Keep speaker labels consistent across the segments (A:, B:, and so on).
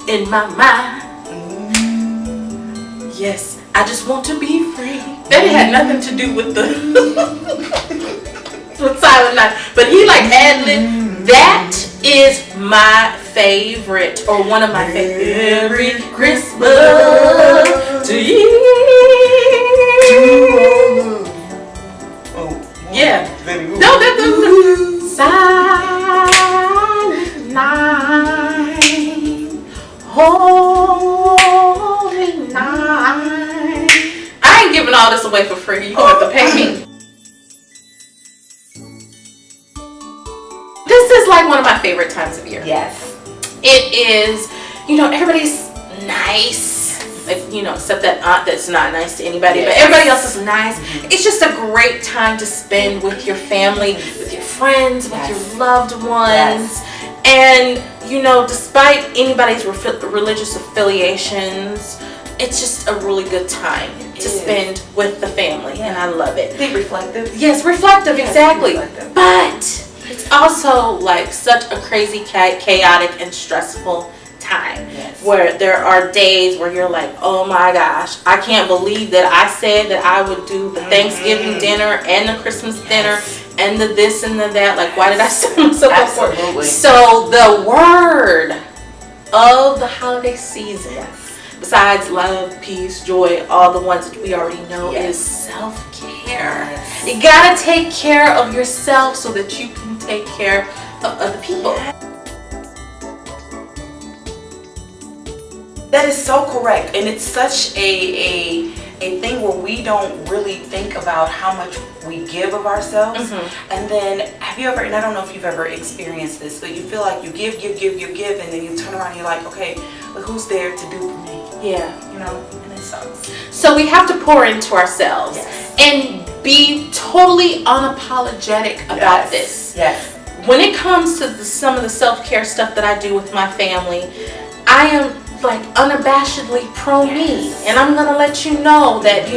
A: in my mind. Yes, I just want to be free. That had nothing to do with the with Silent Night, but he like ad-lib. That is my favorite, or one of my favorite. Merry Christmas to you. Yeah. No, that's the Silent Night, Holy Night. I ain't giving all this away for free. You gonna have to pay me. This is like one of my favorite times of year.
B: Yes.
A: It is, everybody's nice. Like, except that aunt that's not nice to anybody, but everybody else is nice. It's just a great time to spend with your family, with your friends, with your loved ones. And, despite anybody's religious affiliations, it's just a really good time to spend with the family, and I love it.
B: Be reflective.
A: Yes, reflective, exactly. Reflective. But it's also like such a crazy, chaotic, and stressful time where there are days where you're like, oh my gosh, I can't believe that I said that I would do the Thanksgiving dinner and the Christmas dinner and the this and the that. Like, why did I sign myself up for it? So the word of the holiday season, besides love, peace, joy, all the ones that we already know, is self-care. You gotta take care of yourself so that you can take care of other people.
B: That is so correct, and it's such a thing where we don't really think about how much we give of ourselves. And then have you ever, and I don't know if you've ever experienced this, but you feel like you give, and then you turn around and you're like, okay, but who's there to do for me? And it sucks.
A: So we have to pour into ourselves and be totally unapologetic about this. When it comes to some of the self-care stuff that I do with my family, I am like unabashedly pro me, and I'm gonna let you know that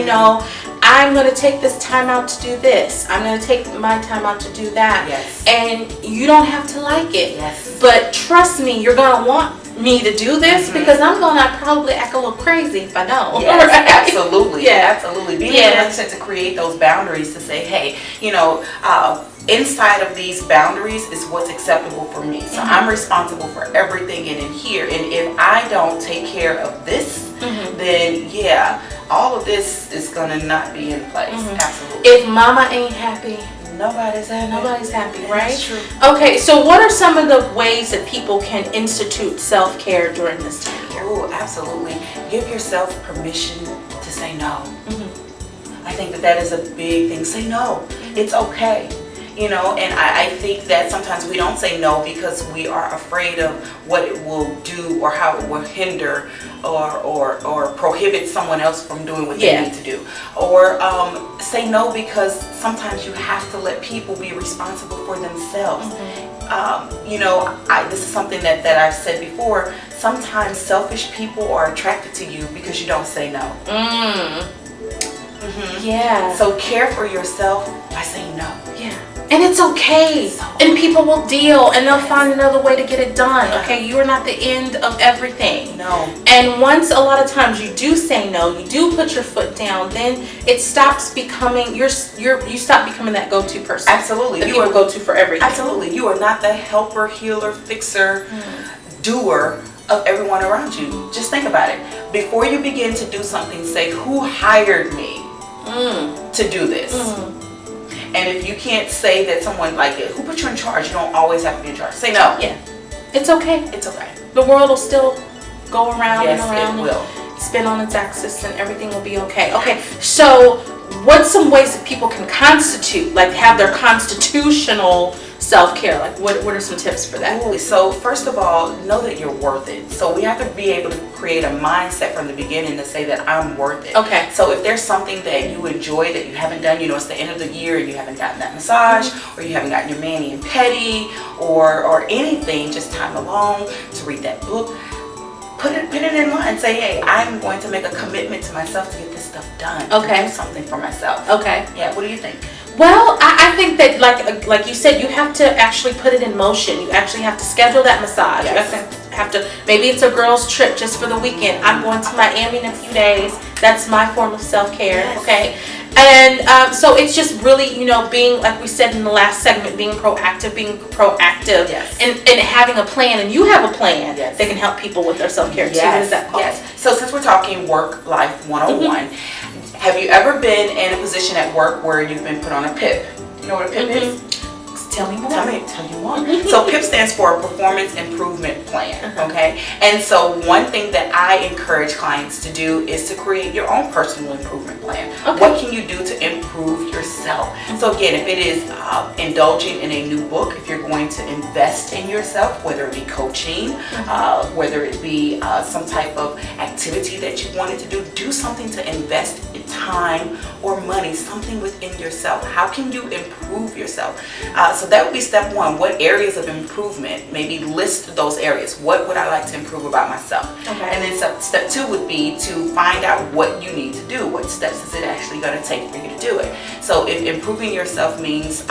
A: I'm gonna take this time out to do this, I'm gonna take my time out to do that, and you don't have to like it, but trust me, you're gonna want me to do this because I'm gonna probably act a little crazy if I don't.
B: Absolutely. Absolutely. Being able to create those boundaries to say, hey, inside of these boundaries is what's acceptable for me. So I'm responsible for everything in here. And if I don't take care of this, then all of this is gonna not be in place. Absolutely.
A: If mama ain't happy, nobody's happy, right? That's true. Okay, so what are some of the ways that people can institute self-care during this time of year?
B: Oh, absolutely. Give yourself permission to say no. I think that is a big thing. Say no. It's okay. And I think that sometimes we don't say no because we are afraid of what it will do or how it will hinder or prohibit someone else from doing what they need to do. Or say no because sometimes you have to let people be responsible for themselves. This is something that I've said before. Sometimes selfish people are attracted to you because you don't say no. So care for yourself by saying no. And it's okay. And people will deal and they'll find another way to get it done. Okay, you are not the end of everything. No.
A: And once a lot of times you do say no, you do put your foot down, then it stops becoming you stop becoming that go-to person.
B: Absolutely.
A: That people go to for everything.
B: Absolutely. You are not the helper, healer, fixer, doer of everyone around you. Just think about it. Before you begin to do something, say, who hired me to do this? And if you can't say that someone who put you in charge, you don't always have to be in charge. Say no.
A: It's okay.
B: It's okay.
A: The world will still go around and around.
B: It will.
A: Spin on its axis and everything will be okay. Okay, so what's some ways that people can have their constitutional self-care? Like what are some tips for that?
B: Ooh, so first of all, know that you're worth it. So we have to be able to create a mindset from the beginning to say that I'm worth it.
A: Okay.
B: So if there's something that you enjoy that you haven't done, it's the end of the year and you haven't gotten that massage, or you haven't gotten your mani and pedi, or anything, just time alone to read that book. Put it in line. Say, hey, I'm going to make a commitment to myself to get this stuff done.
A: Okay.
B: To do something for myself.
A: Okay.
B: Yeah. What do you think?
A: Well, I think that like you said, you have to actually put it in motion. You actually have to schedule that massage. You have have to, maybe it's a girl's trip just for the weekend. I'm going to Miami in a few days. That's my form of self-care,
B: Yes.
A: okay? And so it's just really, you know, being, like we said in the last segment, being proactive,
B: Yes.
A: and having a plan. And you have a plan
B: Yes.
A: that can help people with their self-care too.
B: Yes.
A: What is that called?
B: Yes. So since we're talking work-life 101, have you ever been in a position at work where you've been put on a PIP? You know what a PIP is?
A: Tell me more.
B: Tell you more. So PIP stands for Performance Improvement Plan, okay? And so one thing that I encourage clients to do is to create your own personal improvement plan.
A: Okay.
B: What can you do to improve yourself? So again, if it is indulging in a new book, if you're going to invest in yourself, whether it be coaching, whether it be some type of activity that you wanted to do something to invest in time or money, something within yourself. How can you improve yourself? So that would be step one. What areas of improvement? Maybe list those areas. What would I like to improve about myself?
A: Okay.
B: And then step two would be to find out what you need to do. What steps is it actually going to take for you to do it? So if improving yourself means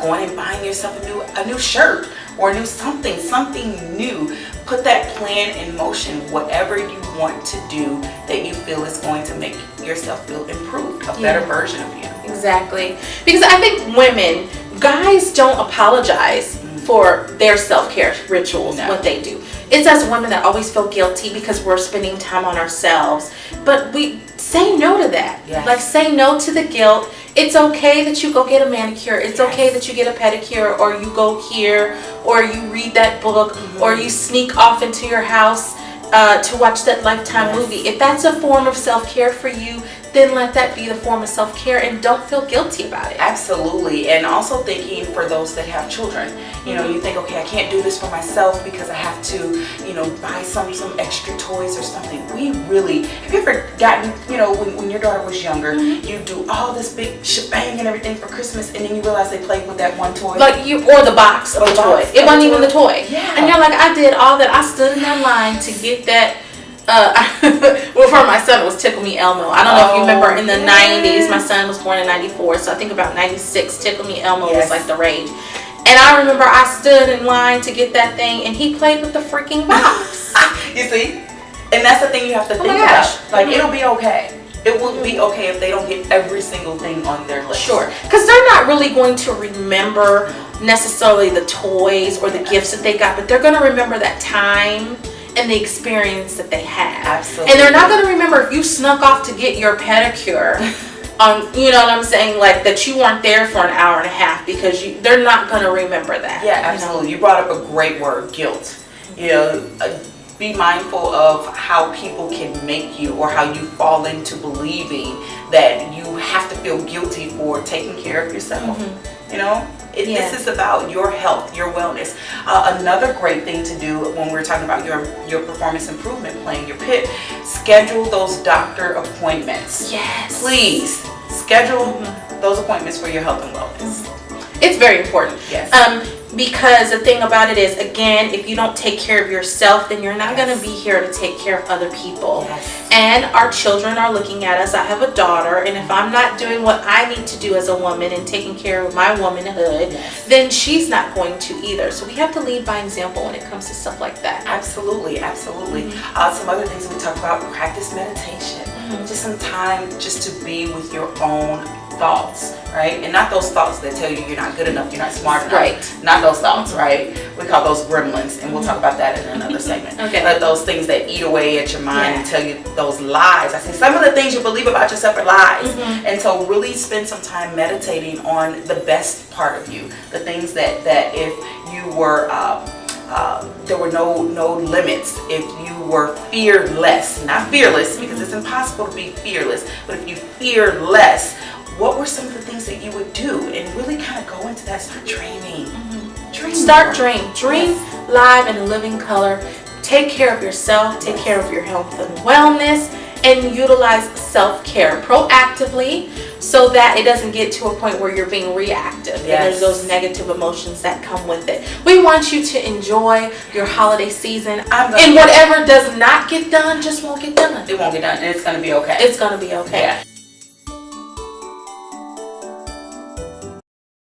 B: going and buying yourself a new shirt or a new something new, put that plan in motion. Whatever you want to do that you feel is going to make yourself feel improved, a better version of you.
A: Exactly. Because I think women, guys don't apologize for their self-care rituals,
B: No.
A: what they do. It's us women that always feel guilty because we're spending time on ourselves. But we say no to that.
B: Yes.
A: Like, say no to the guilt. It's okay that you go get a manicure. It's okay that you get a pedicure, or you go here, or you read that book, or you sneak off into your house to watch that Lifetime movie. If that's a form of self-care for you, then let that be the form of self-care, and don't feel guilty about it.
B: Absolutely. And also thinking for those that have children, you know, you think, okay, I can't do this for myself because I have to, you know, buy some extra toys or something. Have you ever gotten, you know, when your daughter was younger, you do all this big shebang and everything for Christmas, and then you realize they played with that one toy?
A: Like or the box of the toy. It wasn't even the toy.
B: Yeah.
A: And you're like, I did all that. I stood in that line to get that. Well, for my son, it was Tickle Me Elmo. I don't know if you remember in the 90s. My son was born in 94, so I think about 96, Tickle Me Elmo was like the rage. And I remember I stood in line to get that thing, and he played with the freaking box.
B: You see? And that's the thing you have to think about. Like, it'll be okay. It will be okay if they don't get every single thing on their list.
A: Sure. Because they're not really going to remember necessarily the toys or the gifts that they got, but they're going to remember that time and the experience that they had.
B: Absolutely.
A: And they're not going to remember if you snuck off to get your pedicure you know what I'm saying, like that you weren't there for an hour and a half, because they're not going to remember that.
B: Yeah, absolutely. You brought up a great word, guilt. You know, be mindful of how people can make you, or how you fall into believing that you have to feel guilty for taking care of yourself. You know? This is about your health, your wellness. Another great thing to do when we're talking about your performance improvement plan, your PIP, schedule those doctor appointments.
A: Yes.
B: Please schedule those appointments for your health and wellness.
A: It's very important.
B: Yes.
A: Because the thing about it is, again, if you don't take care of yourself, then you're not going to be here to take care of other people.
B: Yes.
A: And our children are looking at us. I have a daughter, and if I'm not doing what I need to do as a woman and taking care of my womanhood, then she's not going to either. So we have to lead by example when it comes to stuff like that.
B: Absolutely, absolutely. Some other things we talk about: practice meditation. Just some time just to be with your own thoughts, right? And not those thoughts that tell you you're not good enough, you're not smart enough.
A: Right.
B: Not those thoughts, right? We call those gremlins, and we'll talk about that in another segment.
A: Okay.
B: But those things that eat away at your mind and tell you those lies. I say some of the things you believe about yourself are lies. And so really spend some time meditating on the best part of you. The things that if you were there were no limits, if you were fearless, not fearless, because it's impossible to be fearless, but if you fear less, what were some of the things that you would do? And really kind of go into that. Start dreaming. Dream
A: live and living color. Take care of yourself, take care of your health and wellness, and utilize self-care proactively, so that it doesn't get to a point where you're being reactive and there's those negative emotions that come with it. We want you to enjoy your holiday season, and whatever does not get done just won't get done.
B: It won't get done, and it's going to be okay.
A: It's going to be okay.
B: Yeah.